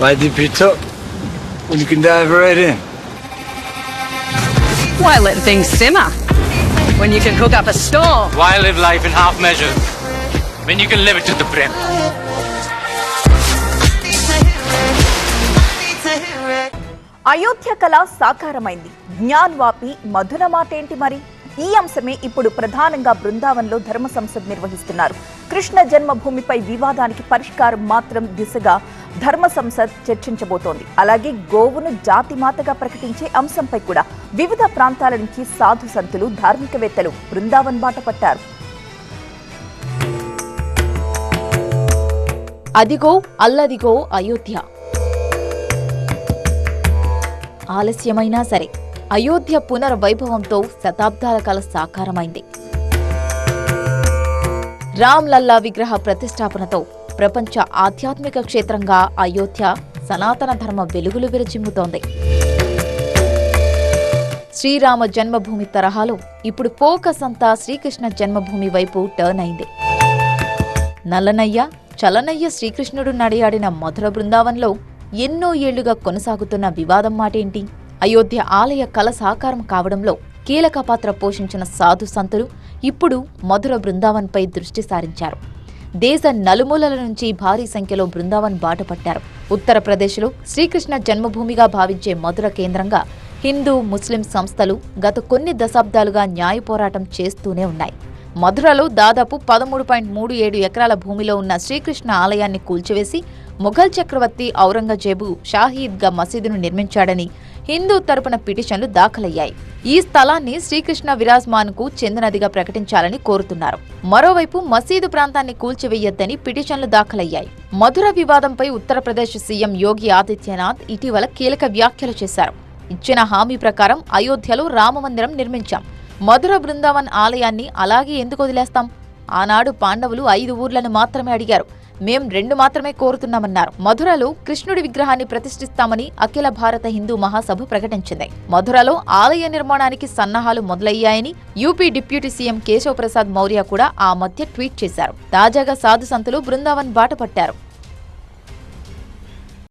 Why dip it up when you can dive right in? Why let things simmer when you can cook up a storm? Why live life in half measures when you can live it to the brim? Ayodhya కళ సాకారమైంది. జ్ఞాన్వాపి మధుర మాటేంటి మరి? ఈ అంశమే ఇప్పుడు ప్రధానంగా బృందావన్లో ధర్మ సంసద్ నిర్వహిస్తున్నారు. కృష్ణ జన్మభూమిపై వివాదానికి పరిష్కారం మాత్రం దిశగా ధర్మ సంసద్ చర్చించబోతోంది. అలాగే గోవును జాతిమాతగా ప్రకటించే అంశంపై కూడా వివిధ ప్రాంతాల నుంచి సాధు సంతులు, ధార్మికవేత్తలు బృందావన్ బాట పట్టారు. అదిగో అల్లదిగో అయోధ్య. ఆలస్యమైనా సరే అయోధ్య పునర్వైభవంతో శతాబ్దాల కల సాకారమైంది. రామ్ లల్లా విగ్రహ ప్రతిష్టాపనతో ప్రపంచ ఆధ్యాత్మిక క్షేత్రంగా అయోధ్య సనాతన ధర్మ వెలుగులు విరజిమ్ముతోంది. శ్రీరామ జన్మభూమి తరహాలో ఇప్పుడు ఫోకస్ అంతా శ్రీకృష్ణ జన్మభూమి వైపు టర్న్ అయింది. నల్లనయ్య చలనయ్య శ్రీకృష్ణుడు నడియాడిన మధుర బృందావన్లో ఎన్నో ఏళ్లుగా కొనసాగుతున్న వివాదం మాటేంటి? అయోధ్య ఆలయ కళ సాకారం కావడంలో కీలక పాత్ర పోషించిన సాధు సంతులు ఇప్పుడు మధుర బృందావన్పై దృష్టి సారించారు. దేశ నలుమూలల నుంచి భారీ సంఖ్యలో బృందావన్ బాట పట్టారు. ఉత్తరప్రదేశ్లో శ్రీకృష్ణ జన్మభూమిగా భావించే మధుర కేంద్రంగా హిందూ, ముస్లిం సంస్థలు గత కొన్ని దశాబ్దాలుగా న్యాయ పోరాటం చేస్తూనే ఉన్నాయి. మధురలో దాదాపు 13.37 ఎకరాల భూమిలో ఉన్న శ్రీకృష్ణ ఆలయాన్ని కూల్చివేసి మొఘల్ చక్రవర్తి ఔరంగజేబు షాహీద్గా మసీదును నిర్మించాడని హిందూ తరపున పిటిషన్లు దాఖలయ్యాయి. ఈ స్థలాన్ని శ్రీకృష్ణ విరాజ్మాన్కు చెందినదిగా ప్రకటించాలని కోరుతున్నారు. మరోవైపు మసీదు ప్రాంతాన్ని కూల్చివేయొద్దని పిటిషన్లు దాఖలయ్యాయి. మధుర వివాదంపై ఉత్తరప్రదేశ్ సీఎం యోగి ఆదిత్యనాథ్ ఇటీవల కీలక వ్యాఖ్యలు చేశారు. ఇచ్చిన హామీ ప్రకారం అయోధ్యలో రామమందిరం నిర్మించాం. మధుర బృందావన్ ఆలయాన్ని అలాగే ఎందుకు వదిలేస్తాం? ఆనాడు పాండవులు 5 ఊర్లను మాత్రమే అడిగారు, మేం 2 మాత్రమే కోరుతున్నామన్నారు. మధురలో కృష్ణుడి విగ్రహాన్ని ప్రతిష్ఠిస్తామని అఖిల భారత హిందూ మహాసభ ప్రకటించింది. మధురలో ఆలయ నిర్మాణానికి సన్నాహాలు మొదలయ్యాయని UP deputy CM Keshav Prasad Maurya కూడా ఆ మధ్య ట్వీట్ చేశారు. తాజాగా సాధు సంతులు బృందావన్ బాట పట్టారు.